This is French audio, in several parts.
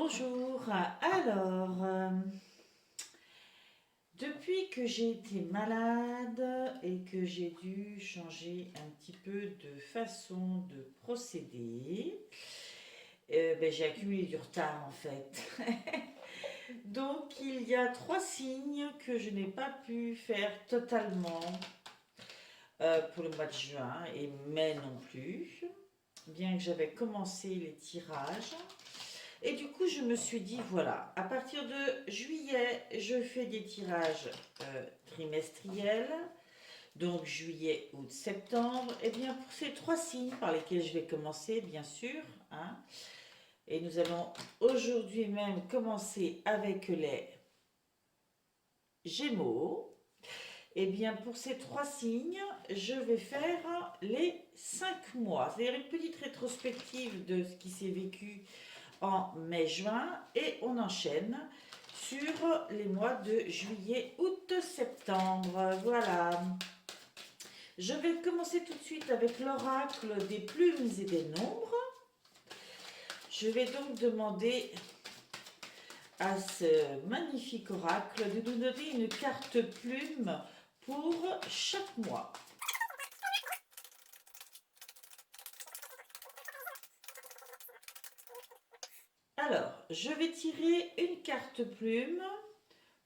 Bonjour. Alors, depuis que j'ai été malade et que j'ai dû changer un petit peu de façon de procéder, j'ai accumulé du retard en fait. Donc, il y a 3 signes que je n'ai pas pu faire totalement pour le mois de juin et mai non plus, bien que j'avais commencé les tirages. Et du coup, je me suis dit, voilà, à partir de juillet, je fais des tirages trimestriels, donc juillet, août, septembre. Et bien, pour ces 3 signes par lesquels je vais commencer, bien sûr, hein, et nous allons aujourd'hui même commencer avec les Gémeaux. Et bien, pour ces 3 signes, je vais faire les 5 mois, c'est-à-dire une petite rétrospective de ce qui s'est vécu en mai-juin et on enchaîne sur les mois de juillet, août, septembre. Voilà. Je vais commencer tout de suite avec l'oracle des plumes et des nombres. Je vais donc demander à ce magnifique oracle de nous donner une carte plume pour chaque mois. Alors, je vais tirer une carte plume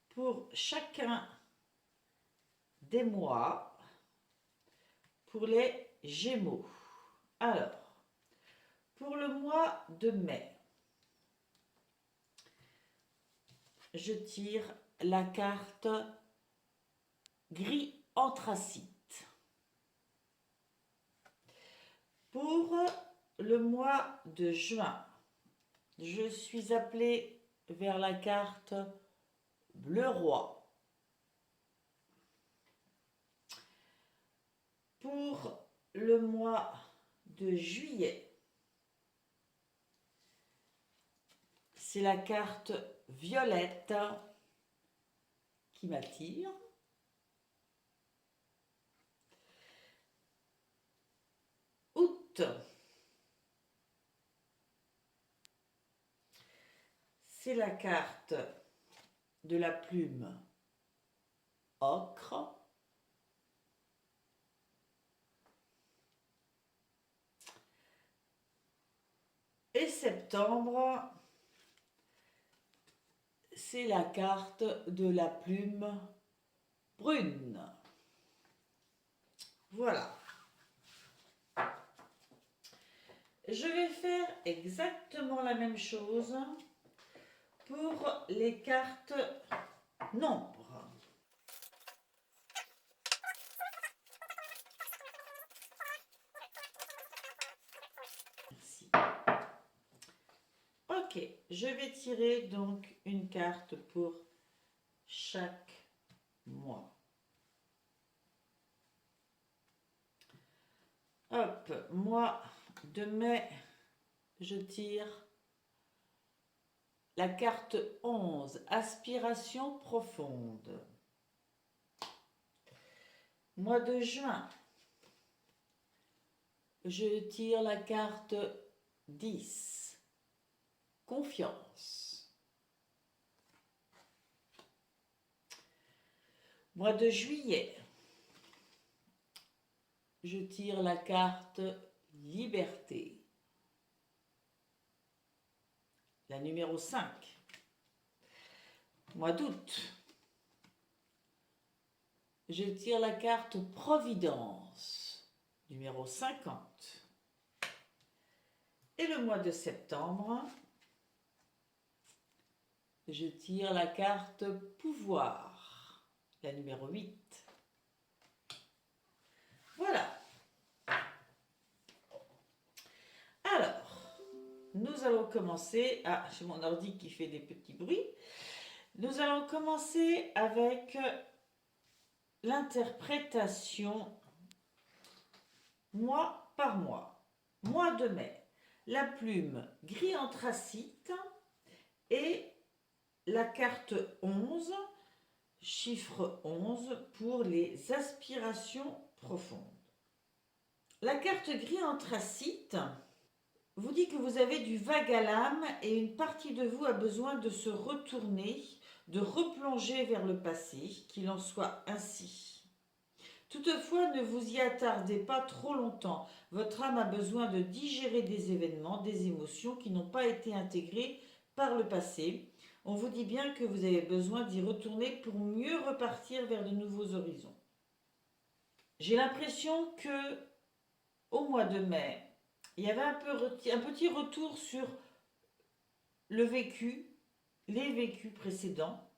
pour chacun des mois pour les Gémeaux. Alors, pour le mois de mai, je tire la carte gris anthracite. Pour le mois de juin, je suis appelée vers la carte bleu roi. Pour le mois de juillet, c'est la carte violette qui m'attire. Août, c'est la carte de la plume ocre. Et septembre, c'est la carte de la plume brune. Voilà. Je vais faire exactement la même chose pour les cartes nombres. Merci. Ok, je vais tirer donc une carte pour chaque mois. Hop, mois de mai, je tire la carte 11, aspiration profonde. Mois de juin, je tire la carte 10, confiance. Mois de juillet, je tire la carte liberté. La numéro 5. Mois d'août, je tire la carte providence, numéro 50. Et le mois de septembre, je tire la carte pouvoir, la numéro 8. Voilà. Alors, nous allons commencer. Ah, j'ai mon ordi qui fait des petits bruits. Nous allons commencer avec l'interprétation mois par mois. Mois de mai, la plume gris anthracite et la carte 11, chiffre 11 pour les aspirations profondes. La carte gris anthracite vous dit que vous avez du vague à l'âme et une partie de vous a besoin de se retourner, de replonger vers le passé, qu'il en soit ainsi. Toutefois, ne vous y attardez pas trop longtemps. Votre âme a besoin de digérer des événements, des émotions qui n'ont pas été intégrées par le passé. On vous dit bien que vous avez besoin d'y retourner pour mieux repartir vers de nouveaux horizons. J'ai l'impression que au mois de mai, il y avait un petit retour sur le vécu, les vécus précédents.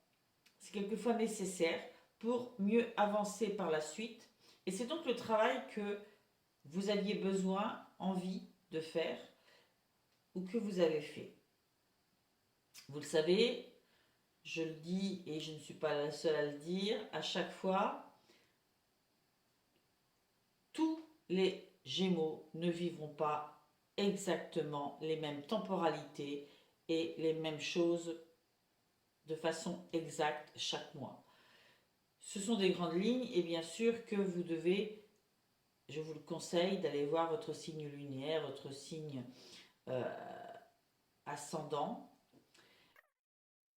C'est quelquefois nécessaire pour mieux avancer par la suite. Et c'est donc le travail que vous aviez besoin, envie de faire ou que vous avez fait. Vous le savez, je le dis et je ne suis pas la seule à le dire, à chaque fois, tous les Gémeaux ne vivront pas exactement les mêmes temporalités et les mêmes choses de façon exacte chaque mois. Ce sont des grandes lignes et bien sûr que vous devez, je vous le conseille, d'aller voir votre signe lunaire, votre signe ascendant.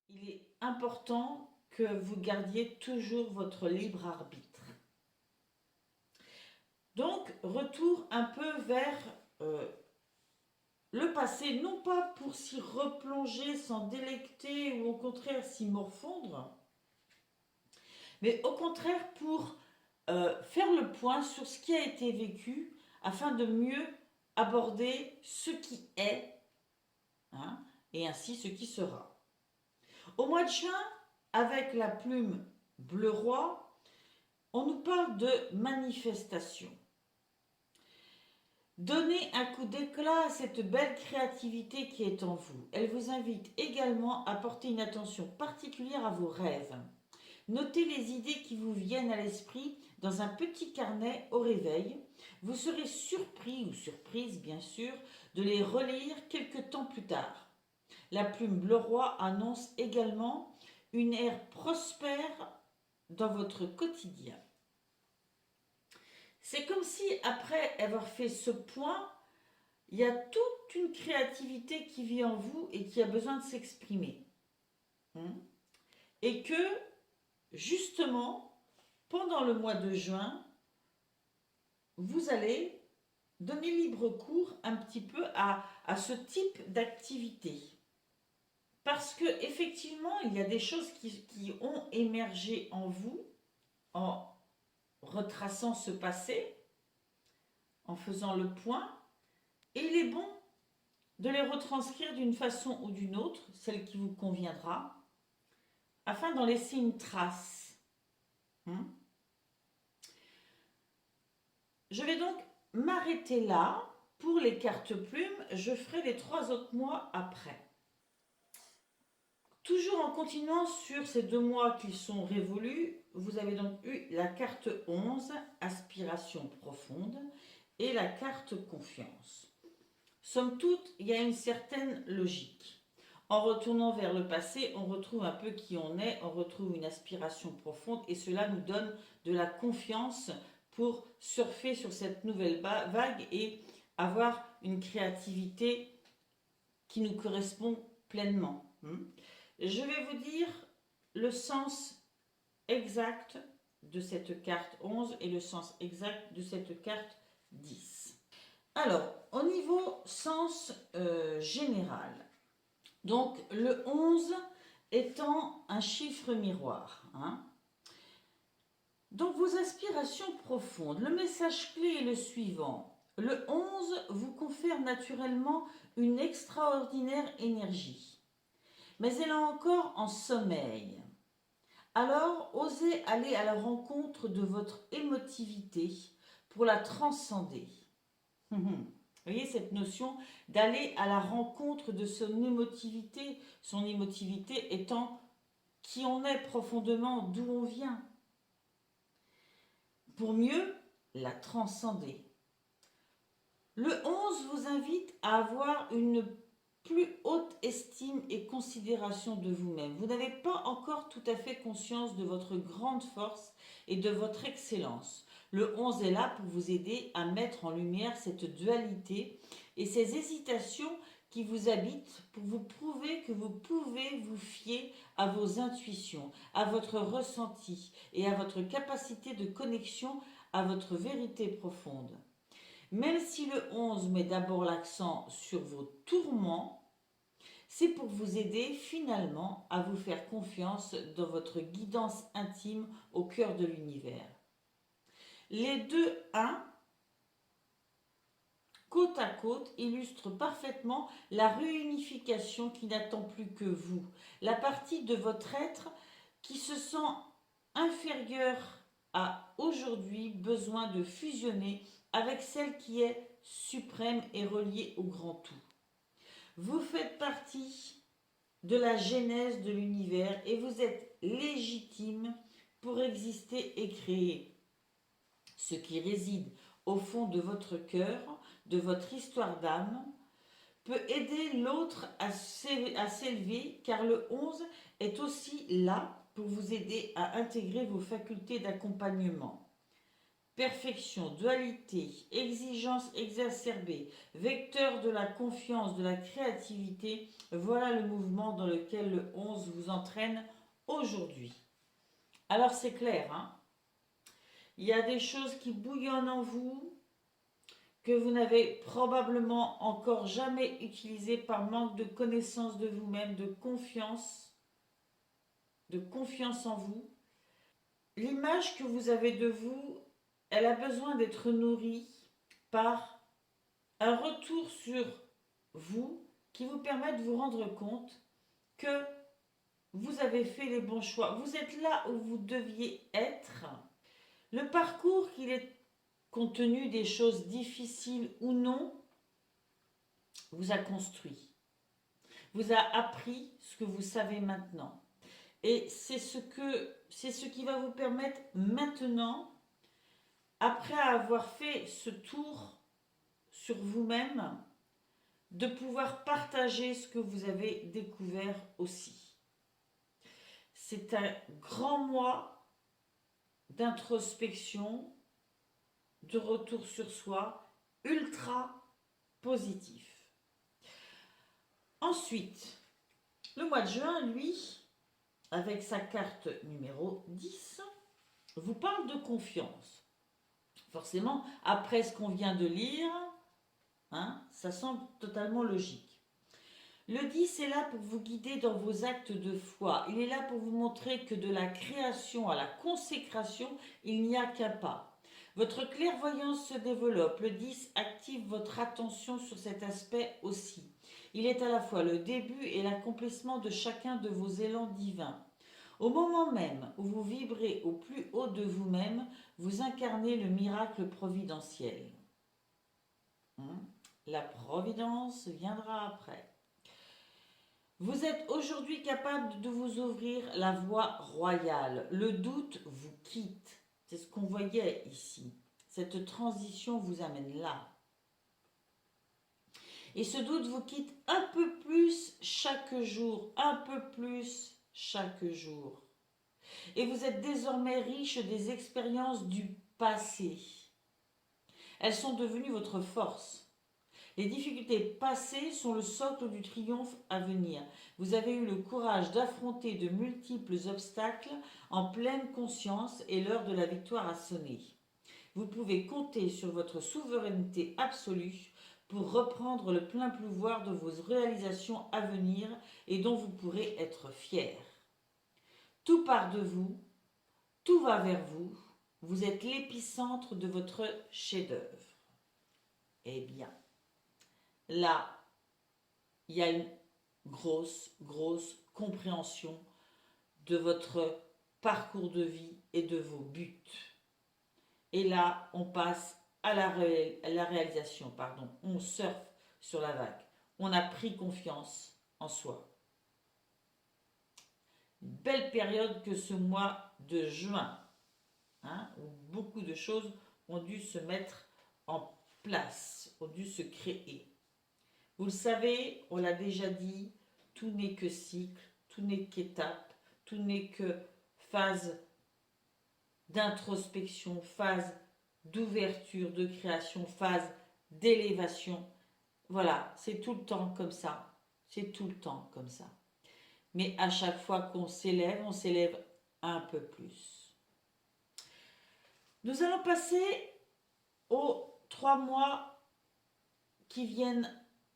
Il est important que vous gardiez toujours votre libre arbitre. Donc, retour un peu vers le passé, non pas pour s'y replonger, s'en délecter ou au contraire s'y morfondre, mais au contraire pour faire le point sur ce qui a été vécu afin de mieux aborder ce qui est hein, et ainsi ce qui sera. Au mois de juin, avec la plume bleu roi, on nous parle de manifestation. Donnez un coup d'éclat à cette belle créativité qui est en vous. Elle vous invite également à porter une attention particulière à vos rêves. Notez les idées qui vous viennent à l'esprit dans un petit carnet au réveil. Vous serez surpris ou surprise, bien sûr, de les relire quelques temps plus tard. La plume bleu roi annonce également une ère prospère dans votre quotidien. C'est comme si, après avoir fait ce point, il y a toute une créativité qui vit en vous et qui a besoin de s'exprimer. Et que, justement, pendant le mois de juin, vous allez donner libre cours un petit peu à ce type d'activité. Parce que effectivement, il y a des choses qui ont émergé en vous en retraçant ce passé, en faisant le point, et il est bon de les retranscrire d'une façon ou d'une autre, celle qui vous conviendra, afin d'en laisser une trace. Je vais donc m'arrêter là pour les cartes plumes. Je ferai les 3 autres mois après. Toujours en continuant sur ces 2 mois qui sont révolus, vous avez donc eu la carte 11, aspiration profonde, et la carte confiance. Somme toute, il y a une certaine logique. En retournant vers le passé, on retrouve un peu qui on est, on retrouve une aspiration profonde et cela nous donne de la confiance pour surfer sur cette nouvelle vague et avoir une créativité qui nous correspond pleinement. Je vais vous dire le sens exact de cette carte 11 et le sens exact de cette carte 10. Alors, au niveau sens général, donc le 11 étant un chiffre miroir. Donc vos aspirations profondes, le message clé est le suivant. Le 11 vous confère naturellement une extraordinaire énergie, mais elle est encore en sommeil. Alors, osez aller à la rencontre de votre émotivité pour la transcender. Vous voyez cette notion d'aller à la rencontre de son émotivité étant qui on est profondément, d'où on vient, pour mieux la transcender. Le 11 vous invite à avoir une plus haute estime et considération de vous-même. Vous n'avez pas encore tout à fait conscience de votre grande force et de votre excellence. Le 11 est là pour vous aider à mettre en lumière cette dualité et ces hésitations qui vous habitent pour vous prouver que vous pouvez vous fier à vos intuitions, à votre ressenti et à votre capacité de connexion à votre vérité profonde. Même si le 11 met d'abord l'accent sur vos tourments, c'est pour vous aider finalement à vous faire confiance dans votre guidance intime au cœur de l'univers. Les deux 1, côte à côte, illustrent parfaitement la réunification qui n'attend plus que vous, la partie de votre être qui se sent inférieure à aujourd'hui besoin de fusionner avec celle qui est suprême et reliée au grand tout. Vous faites partie de la genèse de l'univers et vous êtes légitime pour exister et créer. Ce qui réside au fond de votre cœur, de votre histoire d'âme, peut aider l'autre à s'élever car le 11 est aussi là pour vous aider à intégrer vos facultés d'accompagnement. Perfection, dualité, exigence exacerbée, vecteur de la confiance, de la créativité, voilà le mouvement dans lequel le 11 vous entraîne aujourd'hui. Alors c'est clair, hein? Il y a des choses qui bouillonnent en vous que vous n'avez probablement encore jamais utilisées par manque de connaissance de vous-même, de confiance en vous. L'image que vous avez de vous, elle a besoin d'être nourrie par un retour sur vous qui vous permet de vous rendre compte que vous avez fait les bons choix. Vous êtes là où vous deviez être. Le parcours, qu'il est compte tenu des choses difficiles ou non, vous a construit, vous a appris ce que vous savez maintenant. Et c'est ce qui va vous permettre maintenant, après avoir fait ce tour sur vous-même, de pouvoir partager ce que vous avez découvert aussi. C'est un grand mois d'introspection, de retour sur soi, ultra positif. Ensuite, le mois de juin, lui, avec sa carte numéro 10, vous parle de confiance. Forcément, après ce qu'on vient de lire, ça semble totalement logique. Le 10 est là pour vous guider dans vos actes de foi. Il est là pour vous montrer que de la création à la consécration, il n'y a qu'un pas. Votre clairvoyance se développe. Le 10 active votre attention sur cet aspect aussi. Il est à la fois le début et l'accomplissement de chacun de vos élans divins. Au moment même où vous vibrez au plus haut de vous-même, vous incarnez le miracle providentiel. La providence viendra après. Vous êtes aujourd'hui capable de vous ouvrir la voie royale. Le doute vous quitte. C'est ce qu'on voyait ici. Cette transition vous amène là. Et ce doute vous quitte un peu plus chaque jour, un peu plus chaque jour. Et vous êtes désormais riche des expériences du passé. Elles sont devenues votre force. Les difficultés passées sont le socle du triomphe à venir. Vous avez eu le courage d'affronter de multiples obstacles en pleine conscience et l'heure de la victoire a sonné. Vous pouvez compter sur votre souveraineté absolue pour reprendre le plein pouvoir de vos réalisations à venir et dont vous pourrez être fiers. Tout part de vous, tout va vers vous, vous êtes l'épicentre de votre chef-d'œuvre. Eh bien, là, il y a une grosse compréhension de votre parcours de vie et de vos buts. Et là, on passe à la réalisation, on surfe sur la vague. On a pris confiance en soi. Une belle période que ce mois de juin, où beaucoup de choses ont dû se mettre en place, ont dû se créer. Vous le savez, on l'a déjà dit, tout n'est que cycle, tout n'est qu'étape, tout n'est que phase d'introspection, phase d'ouverture, de création, phase d'élévation. Voilà, c'est tout le temps comme ça. C'est tout le temps comme ça. Mais à chaque fois qu'on s'élève, on s'élève un peu plus. Nous allons passer aux 3 mois qui viennent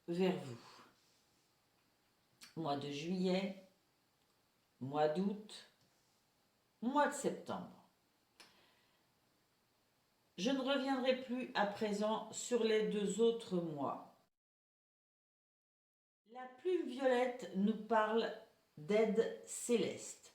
vers vous. Mois de juillet, mois d'août, mois de septembre. Je ne reviendrai plus à présent sur les 2 autres mois. La plume violette nous parle d'aide céleste.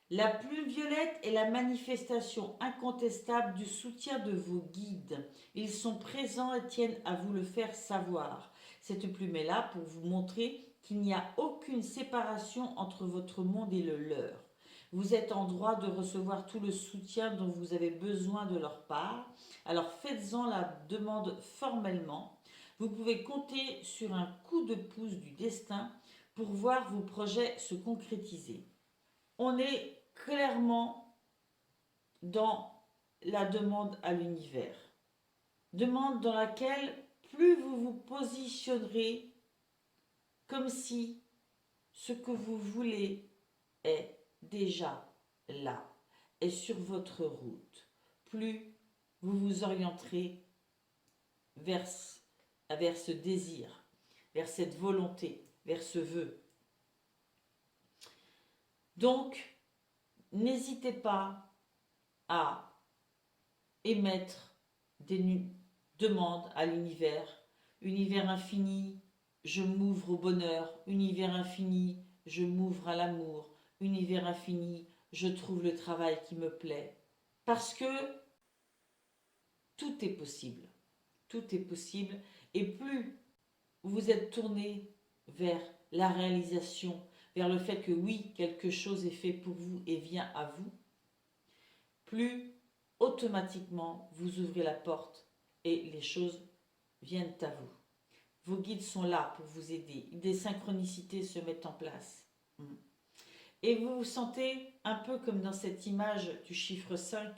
La plume violette est la manifestation incontestable du soutien de vos guides. Ils sont présents et tiennent à vous le faire savoir. Cette plume est là pour vous montrer qu'il n'y a aucune séparation entre votre monde et le leur. Vous êtes en droit de recevoir tout le soutien dont vous avez besoin de leur part. Alors faites-en la demande formellement. Vous pouvez compter sur un coup de pouce du destin pour voir vos projets se concrétiser. On est clairement dans la demande à l'univers. Demande dans laquelle plus vous vous positionnerez comme si ce que vous voulez est déjà là, est sur votre route, plus vous vous orienterez vers ce désir, vers cette volonté, vers ce vœu. Donc, n'hésitez pas à émettre des demandes à l'univers. Univers infini, je m'ouvre au bonheur. Univers infini, je m'ouvre à l'amour. Univers infini, je trouve le travail qui me plaît. Parce que tout est possible. Tout est possible. Et plus vous êtes tourné vers la réalisation, vers le fait que oui, quelque chose est fait pour vous et vient à vous, plus automatiquement vous ouvrez la porte et les choses viennent à vous. Vos guides sont là pour vous aider. Des synchronicités se mettent en place. Et vous vous sentez un peu comme dans cette image du chiffre 5.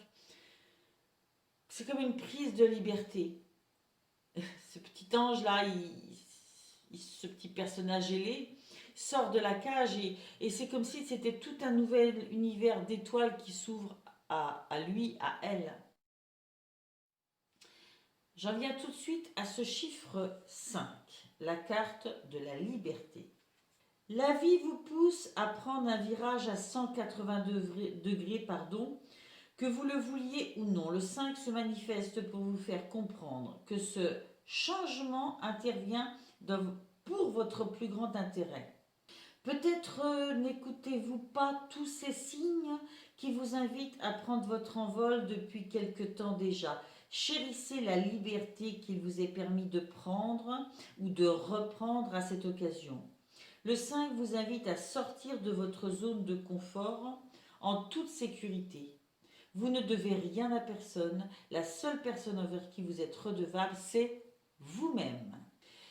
C'est comme une prise de liberté. Ce petit ange-là, ce petit personnage ailé, sort de la cage et c'est comme si c'était tout un nouvel univers d'étoiles qui s'ouvre à lui, à elle. J'en viens tout de suite à ce chiffre 5, la carte de la liberté. La vie vous pousse à prendre un virage à 180 degrés, que vous le vouliez ou non. Le 5 se manifeste pour vous faire comprendre que ce changement intervient pour votre plus grand intérêt. Peut-être n'écoutez-vous pas tous ces signes qui vous invitent à prendre votre envol depuis quelque temps déjà. Chérissez la liberté qu'il vous est permis de prendre ou de reprendre à cette occasion. Le 5 vous invite à sortir de votre zone de confort en toute sécurité. Vous ne devez rien à personne. La seule personne envers qui vous êtes redevable, c'est vous-même.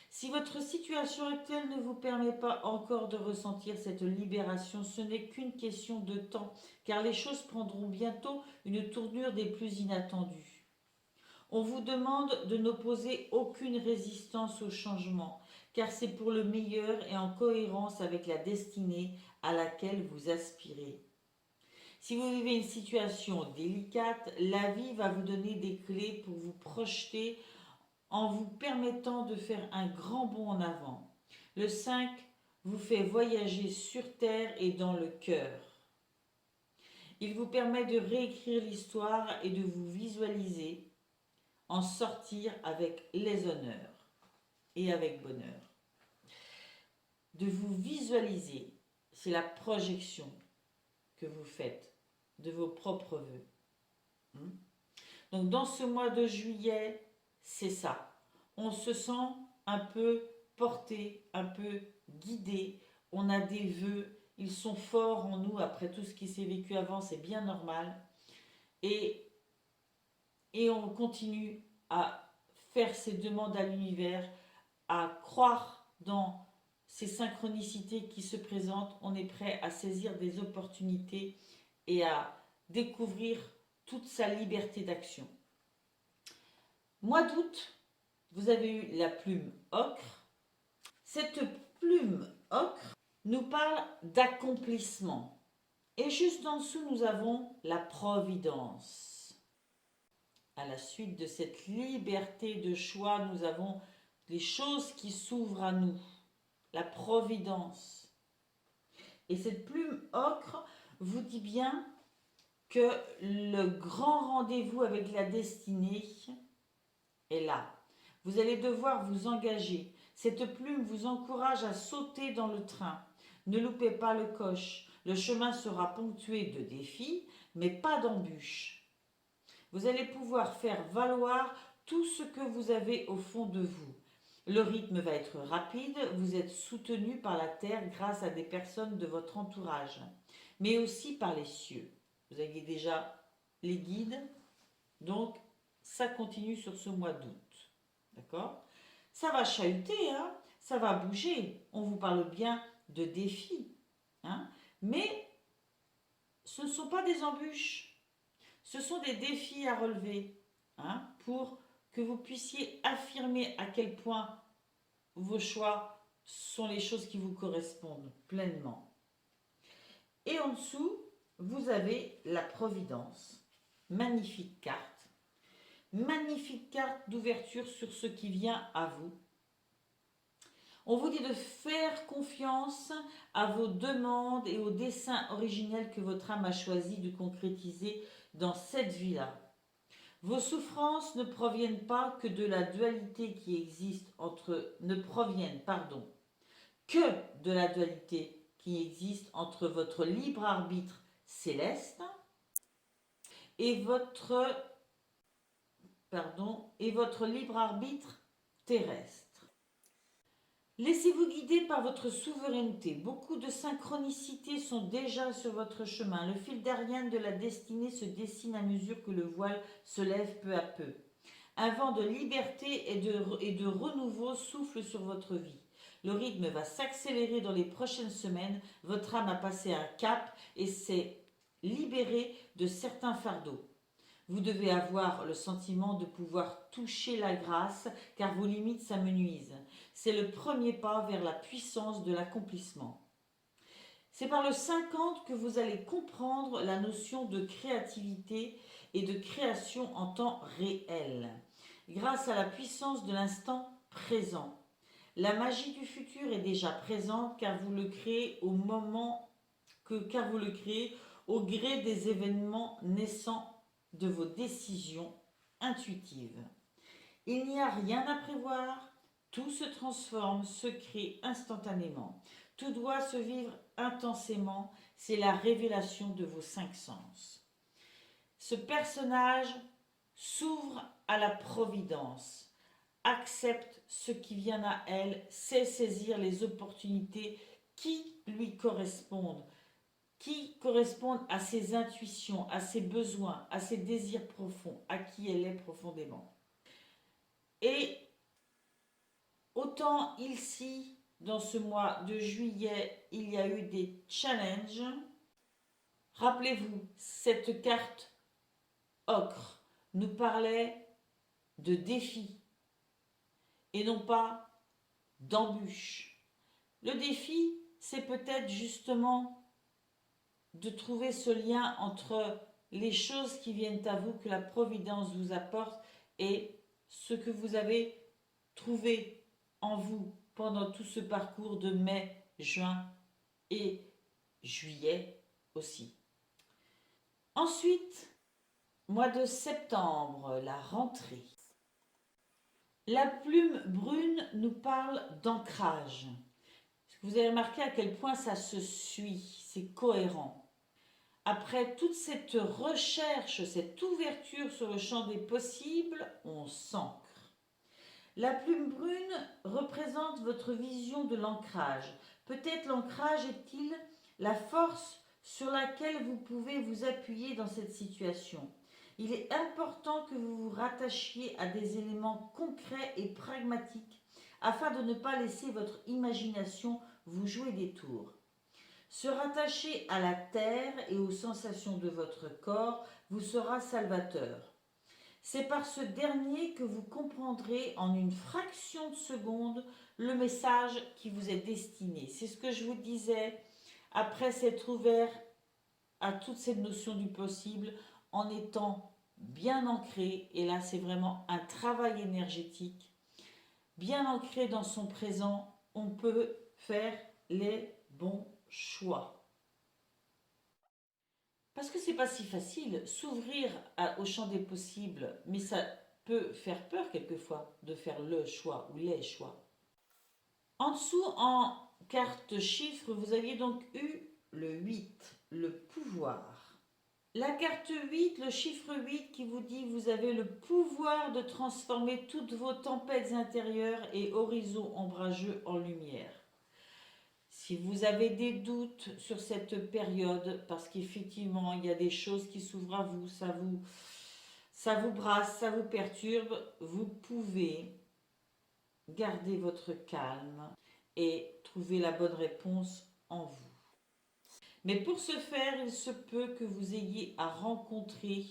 Si votre situation actuelle ne vous permet pas encore de ressentir cette libération, ce n'est qu'une question de temps, car les choses prendront bientôt une tournure des plus inattendues. On vous demande de n'opposer aucune résistance au changement, car c'est pour le meilleur et en cohérence avec la destinée à laquelle vous aspirez. Si vous vivez une situation délicate, la vie va vous donner des clés pour vous projeter en vous permettant de faire un grand bond en avant. Le 5 vous fait voyager sur terre et dans le cœur. Il vous permet de réécrire l'histoire et de vous visualiser en sortir avec les honneurs et avec bonheur. De vous visualiser, c'est la projection que vous faites de vos propres vœux. Donc dans ce mois de juillet, c'est ça. On se sent un peu porté, un peu guidé. On a des vœux, ils sont forts en nous après tout ce qui s'est vécu avant, c'est bien normal. Et on continue à faire ces demandes à l'univers, à croire dans ces synchronicités qui se présentent. On est prêt à saisir des opportunités et à découvrir toute sa liberté d'action. Mois d'août, vous avez eu la plume ocre. Cette plume ocre nous parle d'accomplissement. Et juste en dessous, nous avons la providence. À la suite de cette liberté de choix, nous avons les choses qui s'ouvrent à nous. La providence. Et cette plume ocre vous dit bien que le grand rendez-vous avec la destinée est là. Vous allez devoir vous engager. Cette plume vous encourage à sauter dans le train. Ne loupez pas le coche. Le chemin sera ponctué de défis, mais pas d'embûches. Vous allez pouvoir faire valoir tout ce que vous avez au fond de vous. Le rythme va être rapide, vous êtes soutenu par la terre grâce à des personnes de votre entourage, mais aussi par les cieux. Vous aviez déjà les guides, donc ça continue sur ce mois d'août. D'accord? Ça va chahuter, hein? Ça va bouger. On vous parle bien de défis. Hein? Mais ce ne sont pas des embûches. Ce sont des défis à relever, hein, pour que vous puissiez affirmer à quel point vos choix sont les choses qui vous correspondent pleinement. Et en dessous, vous avez la Providence. Magnifique carte. Magnifique carte d'ouverture sur ce qui vient à vous. On vous dit de faire confiance à vos demandes et aux desseins originels que votre âme a choisi de concrétiser dans cette vie-là. Vos souffrances ne proviennent pas que de la dualité qui existe entre que de la dualité qui existe entre votre libre arbitre céleste et votre libre arbitre terrestre. Laissez-vous guider par votre souveraineté. Beaucoup de synchronicités sont déjà sur votre chemin. Le fil d'Ariane de la destinée se dessine à mesure que le voile se lève peu à peu. Un vent de liberté et de renouveau souffle sur votre vie. Le rythme va s'accélérer dans les prochaines semaines. Votre âme a passé un cap et s'est libérée de certains fardeaux. Vous devez avoir le sentiment de pouvoir toucher la grâce car vos limites s'amenuisent. C'est le premier pas vers la puissance de l'accomplissement. C'est par le 50 que vous allez comprendre la notion de créativité et de création en temps réel, grâce à la puissance de l'instant présent. La magie du futur est déjà présente car vous le créez au gré des événements naissants de vos décisions intuitives. Il n'y a rien à prévoir, tout se transforme, se crée instantanément. Tout doit se vivre intensément, c'est la révélation de vos 5 sens. Ce personnage s'ouvre à la providence, accepte ce qui vient à elle, sait saisir les opportunités qui lui correspondent à ses intuitions, à ses besoins, à ses désirs profonds, à qui elle est profondément. Et autant ici, dans ce mois de juillet, il y a eu des challenges. Rappelez-vous, cette carte ocre nous parlait de défis et non pas d'embûches. Le défi, c'est peut-être justement de trouver ce lien entre les choses qui viennent à vous, que la Providence vous apporte, et ce que vous avez trouvé en vous pendant tout ce parcours de mai, juin et juillet aussi. Ensuite, mois de septembre, la rentrée. La plume brune nous parle d'ancrage. Vous avez remarqué à quel point ça se suit, c'est cohérent. Après toute cette recherche, cette ouverture sur le champ des possibles, on s'ancre. La plume brune représente votre vision de l'ancrage. Peut-être l'ancrage est-il la force sur laquelle vous pouvez vous appuyer dans cette situation. Il est important que vous vous rattachiez à des éléments concrets et pragmatiques afin de ne pas laisser votre imagination vous jouer des tours. Se rattacher à la terre et aux sensations de votre corps vous sera salvateur. C'est par ce dernier que vous comprendrez en une fraction de seconde le message qui vous est destiné. C'est ce que je vous disais après s'être ouvert à toute cette notion du possible en étant bien ancré. Et là, c'est vraiment un travail énergétique. Bien ancré dans son présent, on peut faire les bons choix. Parce que c'est pas si facile, s'ouvrir au champ des possibles, mais ça peut faire peur quelquefois de faire le choix ou les choix. En dessous, en carte chiffre, vous aviez donc eu le 8, le pouvoir. La carte 8, le chiffre 8 qui vous dit vous avez le pouvoir de transformer toutes vos tempêtes intérieures et horizons ombrageux en lumière. Si vous avez des doutes sur cette période, parce qu'effectivement il y a des choses qui s'ouvrent à vous, ça vous brasse, ça vous perturbe, vous pouvez garder votre calme et trouver la bonne réponse en vous. Mais pour ce faire, il se peut que vous ayez à rencontrer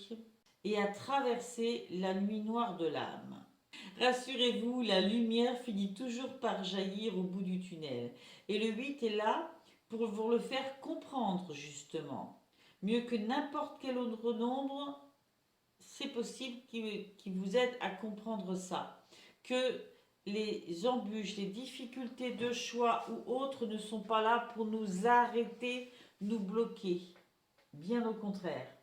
et à traverser la nuit noire de l'âme. Rassurez-vous, la lumière finit toujours par jaillir au bout du tunnel. Et le 8 est là pour vous le faire comprendre, justement. Mieux que n'importe quel autre nombre, c'est possible qu'il vous aide à comprendre ça. Que les embûches, les difficultés de choix ou autres ne sont pas là pour nous arrêter, nous bloquer. Bien au contraire.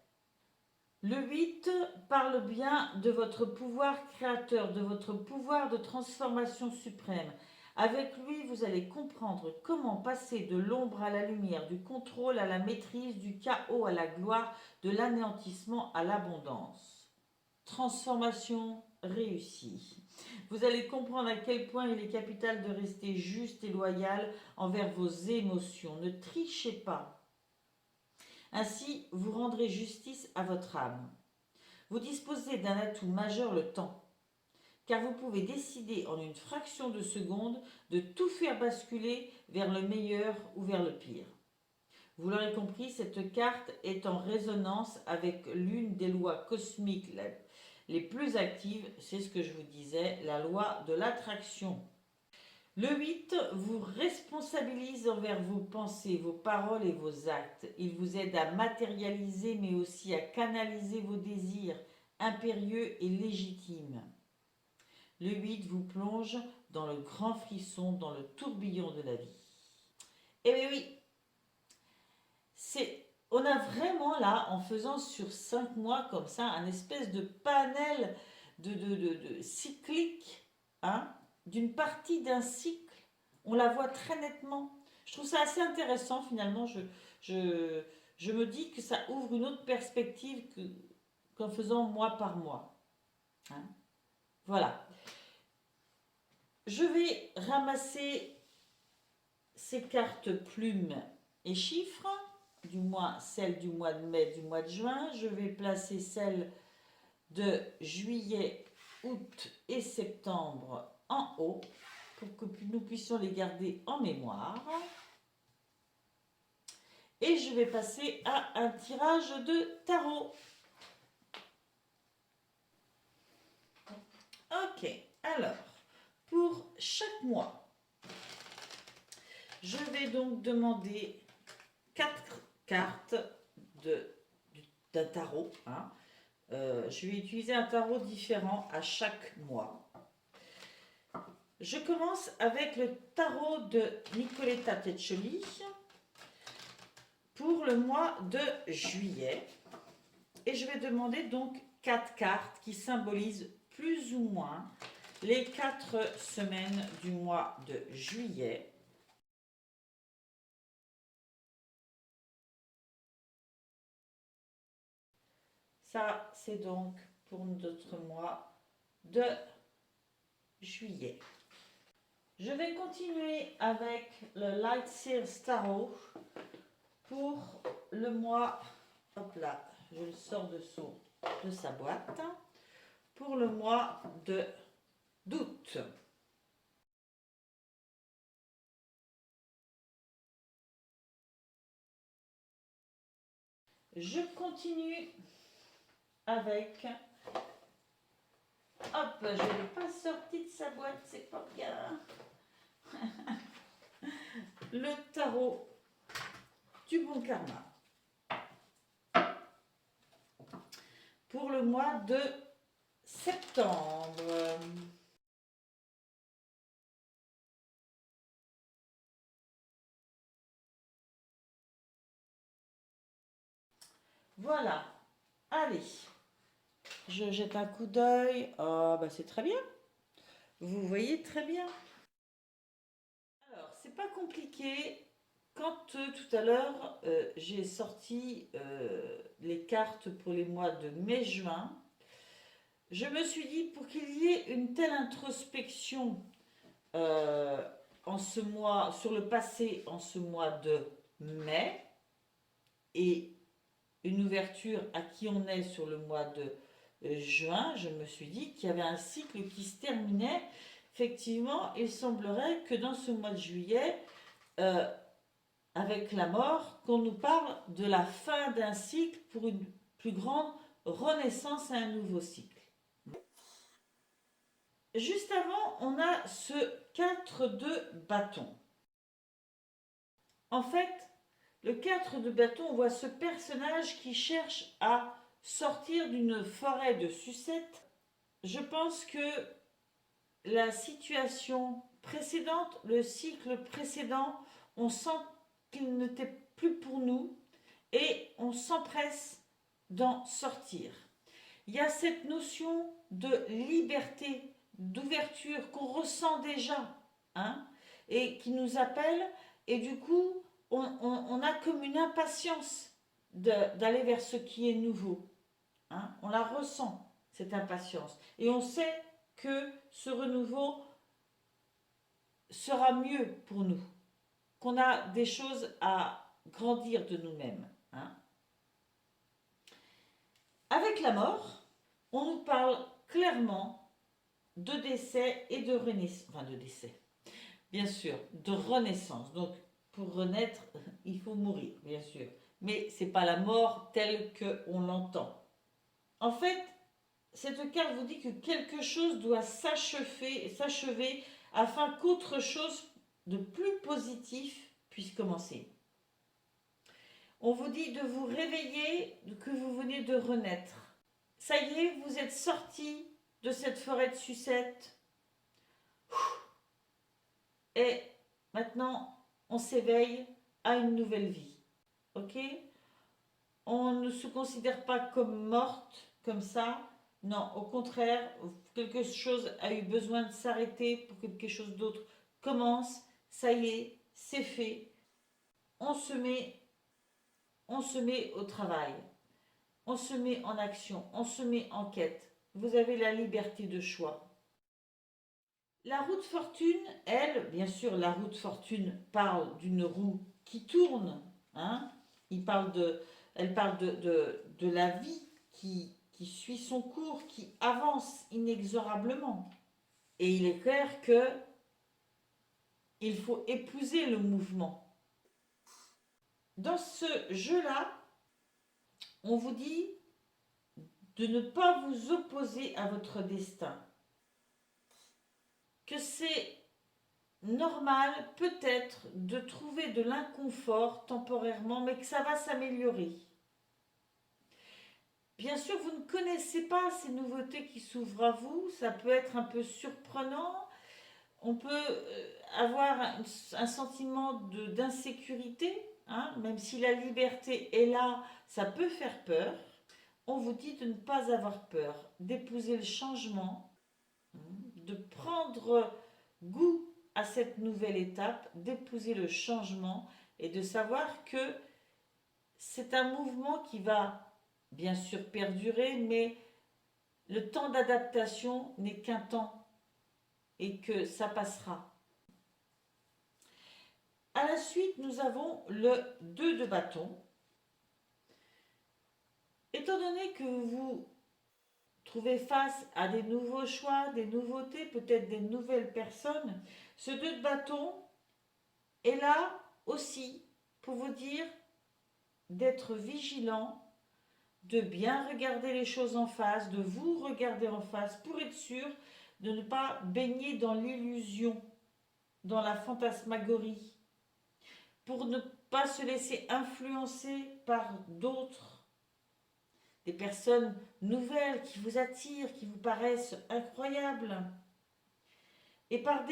Le 8 parle bien de votre pouvoir créateur, de votre pouvoir de transformation suprême. Avec lui, vous allez comprendre comment passer de l'ombre à la lumière, du contrôle à la maîtrise, du chaos à la gloire, de l'anéantissement à l'abondance. Transformation réussie. Vous allez comprendre à quel point il est capital de rester juste et loyal envers vos émotions. Ne trichez pas. Ainsi, vous rendrez justice à votre âme. Vous disposez d'un atout majeur, le temps, car vous pouvez décider en une fraction de seconde de tout faire basculer vers le meilleur ou vers le pire. Vous l'aurez compris, cette carte est en résonance avec l'une des lois cosmiques les plus actives, c'est ce que je vous disais, la loi de l'attraction. Le 8 vous responsabilise envers vos pensées, vos paroles et vos actes. Il vous aide à matérialiser mais aussi à canaliser vos désirs impérieux et légitimes. Le 8 vous plonge dans le grand frisson, dans le tourbillon de la vie. Eh bien oui, on a vraiment là, en faisant sur 5 mois comme ça, un espèce de panel de cyclique, hein, d'une partie d'un cycle. On la voit très nettement. Je trouve ça assez intéressant finalement. Je me dis que ça ouvre une autre perspective qu'en faisant mois par mois. Hein. Voilà. Je vais ramasser ces cartes plumes et chiffres, du moins celles du mois de mai, du mois de juin. Je vais placer celles de juillet, août et septembre en haut pour que nous puissions les garder en mémoire. Et je vais passer à un tirage de tarot. Ok, alors, pour chaque mois, je vais donc demander 4 cartes d'un tarot. Hein. Je vais utiliser un tarot différent à chaque mois. Je commence avec le tarot de Nicoletta Tetcholi pour le mois de juillet. Et je vais demander donc 4 cartes qui symbolisent plus ou moins les 4 semaines du mois de juillet. Ça, c'est donc pour notre mois de juillet. Je vais continuer avec le Light Seals Tarot pour le mois, hop là, je le sors de sa boîte, pour le mois d'août. Je continue avec Hop, je ne l'ai pas sorti de sa boîte, c'est pas bien. Le tarot du bon karma. Pour le mois de septembre. Voilà. Allez. Je jette un coup d'œil. Oh, bah c'est très bien. Vous voyez très bien. Alors, c'est pas compliqué. Quand tout à l'heure, j'ai sorti les cartes pour les mois de mai-juin, je me suis dit, pour qu'il y ait une telle introspection euh, en ce mois, sur le passé en ce mois de mai, et une ouverture à qui on est sur le mois de juin, je me suis dit qu'il y avait un cycle qui se terminait. Effectivement, il semblerait que dans ce mois de juillet, euh, avec la mort, qu'on nous parle de la fin d'un cycle pour une plus grande renaissance à un nouveau cycle. Juste avant, on a ce 4 de bâton. En fait, le 4 de bâton, on voit ce personnage qui cherche à sortir d'une forêt de sucettes. Je pense que la situation précédente, le cycle précédent, on sent qu'il n'était plus pour nous et on s'empresse d'en sortir. Il y a cette notion de liberté, d'ouverture qu'on ressent déjà, hein, et qui nous appelle, et du coup, on a comme une impatience d'aller vers ce qui est nouveau. Hein. On la ressent, cette impatience. Et on sait que ce renouveau sera mieux pour nous, qu'on a des choses à grandir de nous-mêmes. Hein. Avec la mort, on nous parle clairement de décès et de renaissance. Enfin, de décès, bien sûr, de renaissance. Donc, pour renaître, il faut mourir, bien sûr. Mais ce n'est pas la mort telle qu'on l'entend. En fait, cette carte vous dit que quelque chose doit s'achever afin qu'autre chose de plus positif puisse commencer. On vous dit de vous réveiller, que vous venez de renaître. Ça y est, vous êtes sorti de cette forêt de sucettes. Et maintenant, on s'éveille à une nouvelle vie. Ok? On ne se considère pas comme morte, comme ça. Non, au contraire, quelque chose a eu besoin de s'arrêter pour que quelque chose d'autre commence. Ça y est, c'est fait. On se met, on se met au travail. On se met en action. On se met en quête. Vous avez la liberté de choix. La roue de fortune, elle, bien sûr, la roue de fortune parle d'une roue qui tourne. Hein. Elle parle de la vie qui suit son cours, qui avance inexorablement. Et il est clair que il faut épouser le mouvement. Dans ce jeu-là, on vous dit de ne pas vous opposer à votre destin. Que c'est normal peut-être de trouver de l'inconfort temporairement, mais que ça va s'améliorer. Bien sûr, vous ne connaissez pas ces nouveautés qui s'ouvrent à vous, ça peut être un peu surprenant, on peut avoir un sentiment d'insécurité, hein, même si la liberté est là, ça peut faire peur. On vous dit de ne pas avoir peur, d'épouser le changement, de prendre goût à cette nouvelle étape, d'épouser le changement et de savoir que c'est un mouvement qui va bien sûr perdurer, mais le temps d'adaptation n'est qu'un temps et que ça passera. À la suite, nous avons le 2 de bâton. Étant donné que vous trouvez face à des nouveaux choix, des nouveautés, peut-être des nouvelles personnes, ce 2 de bâton est là aussi pour vous dire d'être vigilant, de bien regarder les choses en face, de vous regarder en face pour être sûr de ne pas baigner dans l'illusion, dans la fantasmagorie, pour ne pas se laisser influencer par d'autres, des personnes nouvelles qui vous attirent, qui vous paraissent incroyables, et par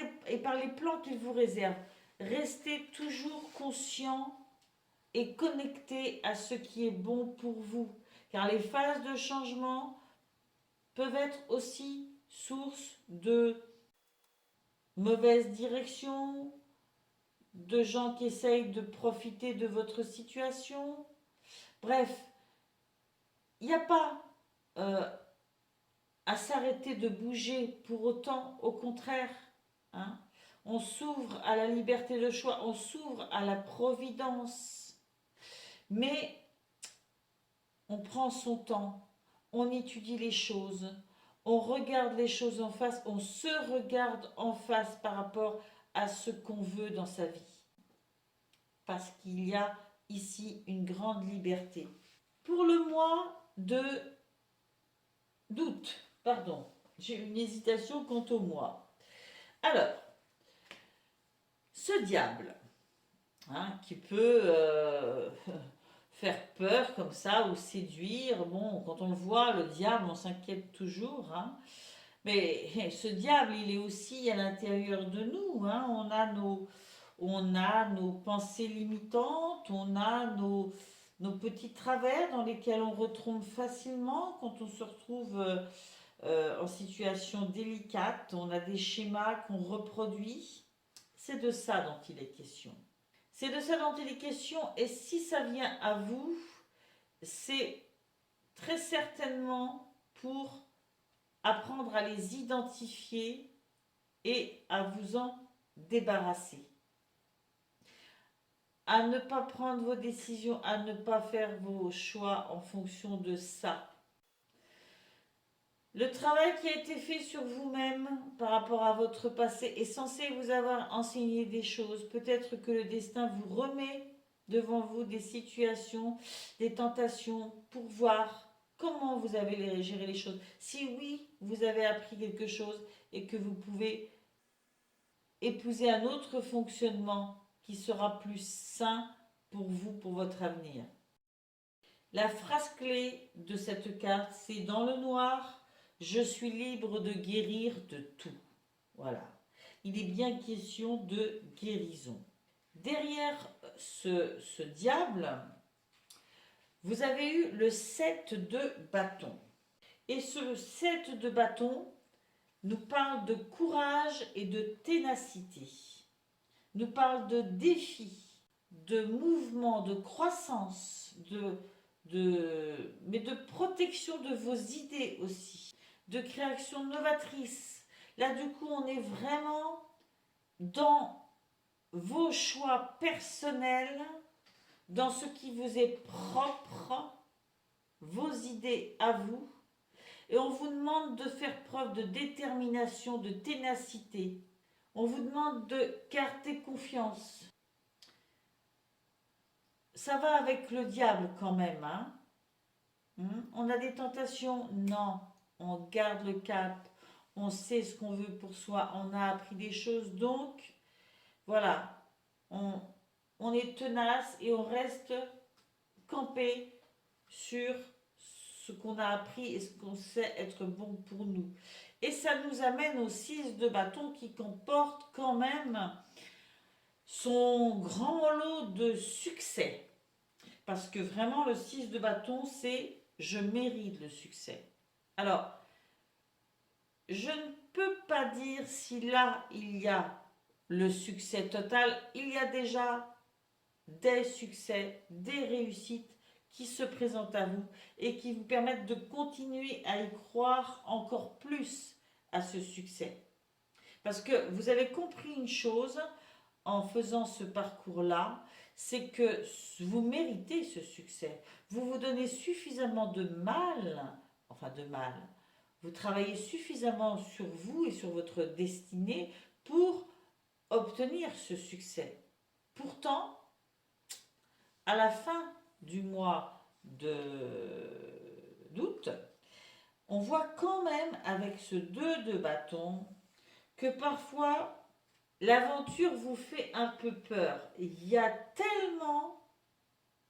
les plans qu'ils vous réservent. Restez toujours conscient et connecté à ce qui est bon pour vous, car les phases de changement peuvent être aussi source de mauvaises directions, de gens qui essayent de profiter de votre situation. Bref, il n'y a pas euh, à s'arrêter de bouger pour autant, au contraire. Hein, on s'ouvre à la liberté de choix, on s'ouvre à la providence. Mais on prend son temps, on étudie les choses, on regarde les choses en face, on se regarde en face par rapport à ce qu'on veut dans sa vie. Parce qu'il y a ici une grande liberté. Pour le mois d'août, pardon, j'ai une hésitation quant au mois. Alors, ce diable, hein, qui peut faire peur comme ça ou séduire, bon, quand on le voit, le diable, on s'inquiète toujours, hein. Mais ce diable, il est aussi à l'intérieur de nous, hein. On a nos pensées limitantes, on a nos petits travers dans lesquels on retombe facilement quand on se retrouve en situation délicate. On a des schémas qu'on reproduit. C'est de ça dont il est question. C'est de ça dont il est question, et si ça vient à vous, c'est très certainement pour apprendre à les identifier et à vous en débarrasser. À ne pas prendre vos décisions, à ne pas faire vos choix en fonction de ça. Le travail qui a été fait sur vous-même par rapport à votre passé est censé vous avoir enseigné des choses. Peut-être que le destin vous remet devant vous des situations, des tentations pour voir comment vous avez géré les choses. Si oui, vous avez appris quelque chose et que vous pouvez épouser un autre fonctionnement qui sera plus sain pour vous, pour votre avenir. La phrase clé de cette carte, c'est dans le noir, je suis libre de guérir de tout. Voilà. Il est bien question de guérison. Derrière ce diable, vous avez eu le 7 de bâton. Et ce 7 de bâton nous parle de courage et de ténacité. Nous parle de défis, de mouvement, de croissance, mais de protection de vos idées aussi, de création novatrice. Là, du coup, on est vraiment dans vos choix personnels, dans ce qui vous est propre, vos idées à vous. Et on vous demande de faire preuve de détermination, de ténacité. On vous demande de garder confiance. Ça va avec le diable quand même, hein? On a des tentations? Non. On garde le cap. On sait ce qu'on veut pour soi. On a appris des choses. Donc, voilà. On est tenace et on reste campé sur ce qu'on a appris et ce qu'on sait être bon pour nous. Et ça nous amène au 6 de bâton qui comporte quand même son grand lot de succès. Parce que vraiment, le 6 de bâton, c'est je mérite le succès. Alors, je ne peux pas dire si là, il y a le succès total. Il y a déjà des succès, des réussites qui se présentent à vous et qui vous permettent de continuer à y croire encore plus à ce succès. Parce que vous avez compris une chose en faisant ce parcours-là, c'est que vous méritez ce succès. Vous vous donnez suffisamment de mal, vous travaillez suffisamment sur vous et sur votre destinée pour obtenir ce succès. Pourtant, à la fin du mois doute, on voit quand même avec ce 2 de bâton que parfois l'aventure vous fait un peu peur. Il y a tellement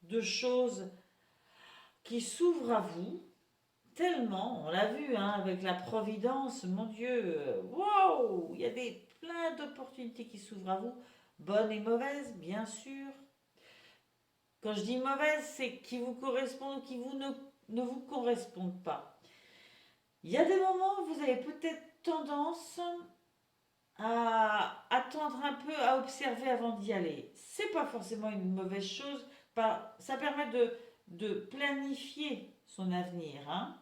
de choses qui s'ouvrent à vous, tellement, on l'a vu hein, avec la Providence, mon Dieu, wow, il y a plein d'opportunités qui s'ouvrent à vous, bonnes et mauvaises, bien sûr. Quand je dis mauvaises, c'est qui vous correspondent ou qui ne vous correspondent pas. Il y a des moments où vous avez peut-être tendance à attendre un peu, à observer avant d'y aller. C'est pas forcément une mauvaise chose, ça permet de planifier son avenir. Hein.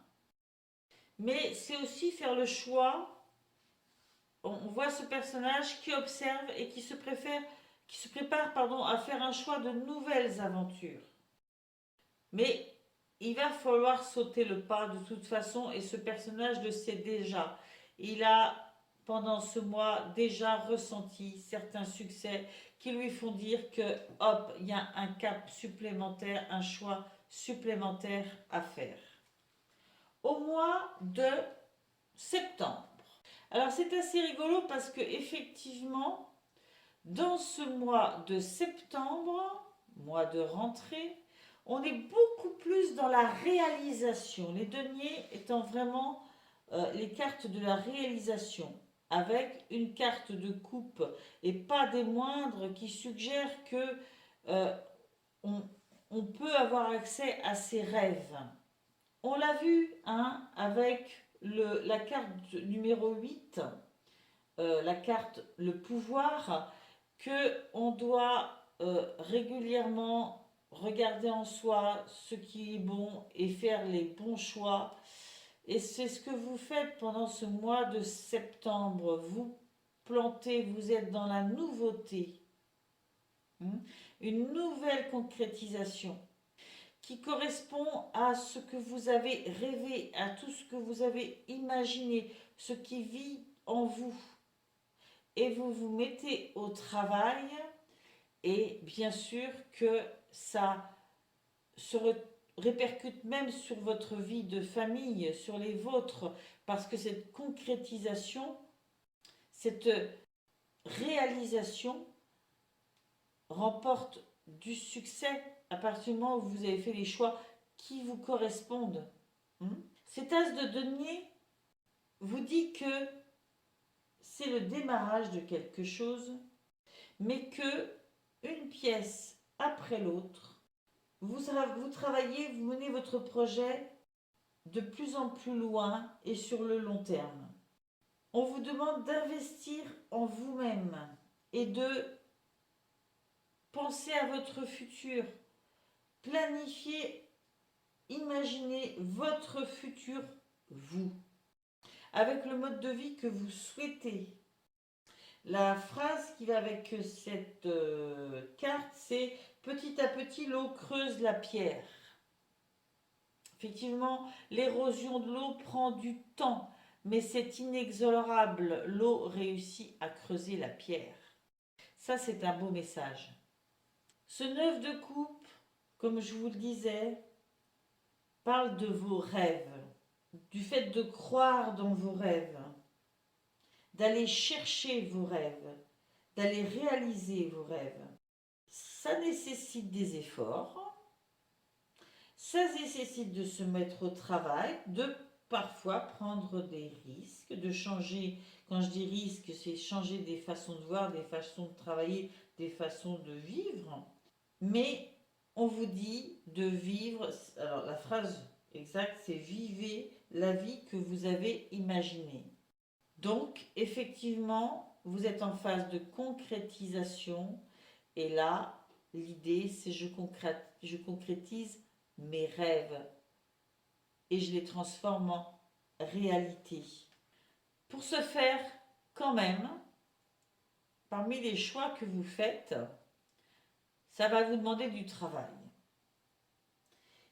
Mais c'est aussi faire le choix. On voit ce personnage qui observe et qui se prépare à faire un choix de nouvelles aventures. Mais il va falloir sauter le pas de toute façon et ce personnage le sait déjà. Il a pendant ce mois déjà ressenti certains succès qui lui font dire que hop, il y a un cap supplémentaire, un choix supplémentaire à faire. Au mois de septembre. Alors c'est assez rigolo parce que effectivement, dans ce mois de septembre, mois de rentrée, on est beaucoup plus dans la réalisation. Les deniers étant vraiment les cartes de la réalisation, avec une carte de coupe et pas des moindres qui suggère que on peut avoir accès à ses rêves. On l'a vu hein, avec la carte numéro 8, la carte le pouvoir, qu'on doit régulièrement regarder en soi ce qui est bon et faire les bons choix. Et c'est ce que vous faites pendant ce mois de septembre. Vous plantez, vous êtes dans la nouveauté. Une nouvelle concrétisation qui correspond à ce que vous avez rêvé, à tout ce que vous avez imaginé, ce qui vit en vous. Et vous vous mettez au travail et bien sûr que ça se répercute même sur votre vie de famille, sur les vôtres, parce que cette concrétisation, cette réalisation remporte du succès à partir du moment où vous avez fait les choix qui vous correspondent. Cet as de denier vous dit que c'est le démarrage de quelque chose, mais que une pièce après l'autre, vous travaillez, vous menez votre projet de plus en plus loin et sur le long terme. On vous demande d'investir en vous-même et de penser à votre futur, planifier, imaginez votre futur vous, avec le mode de vie que vous souhaitez. La phrase qui va avec cette carte, c'est « Petit à petit, l'eau creuse la pierre ». Effectivement, l'érosion de l'eau prend du temps, mais c'est inexorable. L'eau réussit à creuser la pierre. Ça, c'est un beau message. Ce 9 de coupe, comme je vous le disais, parle de vos rêves, du fait de croire dans vos rêves, d'aller chercher vos rêves, d'aller réaliser vos rêves. Ça nécessite des efforts, ça nécessite de se mettre au travail, de parfois prendre des risques, de changer, quand je dis risque, c'est changer des façons de voir, des façons de travailler, des façons de vivre. Mais on vous dit de vivre, alors la phrase exacte c'est « vivez la vie que vous avez imaginée ». Donc effectivement, vous êtes en phase de concrétisation et là, l'idée c'est je concrétise mes rêves et je les transforme en réalité. Pour ce faire, quand même, parmi les choix que vous faites, ça va vous demander du travail.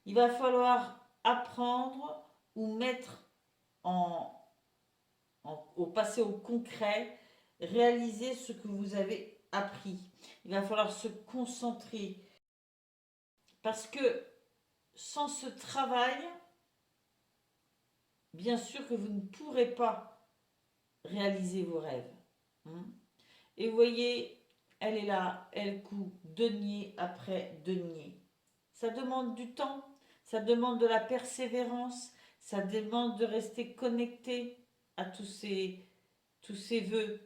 Il va falloir apprendre ou mettre au passer au concret, réaliser ce que vous avez appris. Il va falloir se concentrer parce que sans ce travail, bien sûr que vous ne pourrez pas réaliser vos rêves. Hein. Et vous voyez, elle est là, elle coupe denier après denier. Ça demande du temps, ça demande de la persévérance, ça demande de rester connecté à tous ces vœux,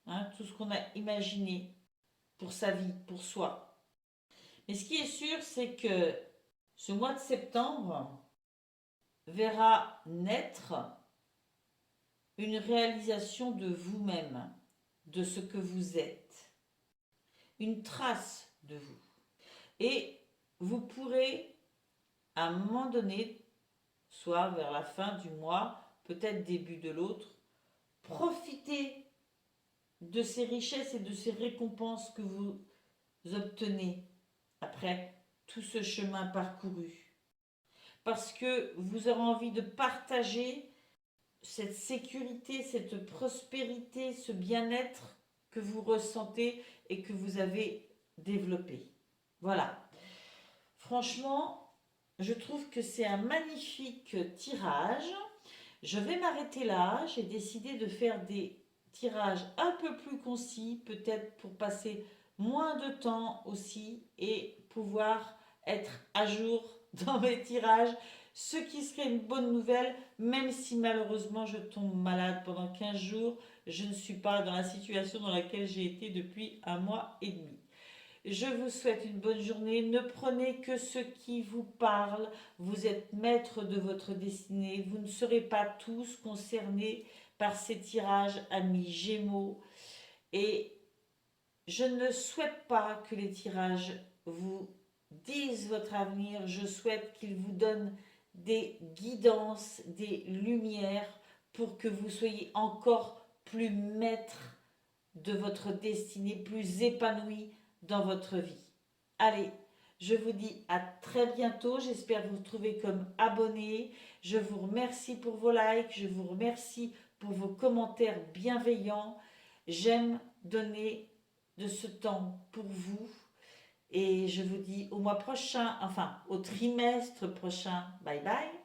hein, tout ce qu'on a imaginé pour sa vie, pour soi. Mais ce qui est sûr, c'est que ce mois de septembre verra naître une réalisation de vous-même, de ce que vous êtes, une trace de vous. Et vous pourrez, à un moment donné, soit vers la fin du mois, peut-être début de l'autre, profiter de ces richesses et de ces récompenses que vous obtenez après tout ce chemin parcouru. Parce que vous aurez envie de partager cette sécurité, cette prospérité, ce bien-être que vous ressentez et que vous avez développé. Voilà. Franchement, je trouve que c'est un magnifique tirage. Je vais m'arrêter là. J'ai décidé de faire des tirages un peu plus concis, peut-être pour passer moins de temps aussi et pouvoir être à jour dans mes tirages, ce qui serait une bonne nouvelle, même si malheureusement je tombe malade pendant 15 jours, je ne suis pas dans la situation dans laquelle j'ai été depuis un mois et demi. Je vous souhaite une bonne journée. Ne prenez que ce qui vous parle. Vous êtes maître de votre destinée. Vous ne serez pas tous concernés par ces tirages, amis Gémeaux. Et je ne souhaite pas que les tirages vous disent votre avenir. Je souhaite qu'ils vous donnent des guidances, des lumières pour que vous soyez encore plus maître de votre destinée, plus épanoui dans votre vie. Allez, je vous dis à très bientôt. J'espère vous retrouver comme abonné. Je vous remercie pour vos likes. Je vous remercie pour vos commentaires bienveillants. J'aime donner de ce temps pour vous. Et je vous dis au mois prochain, enfin au trimestre prochain. Bye bye.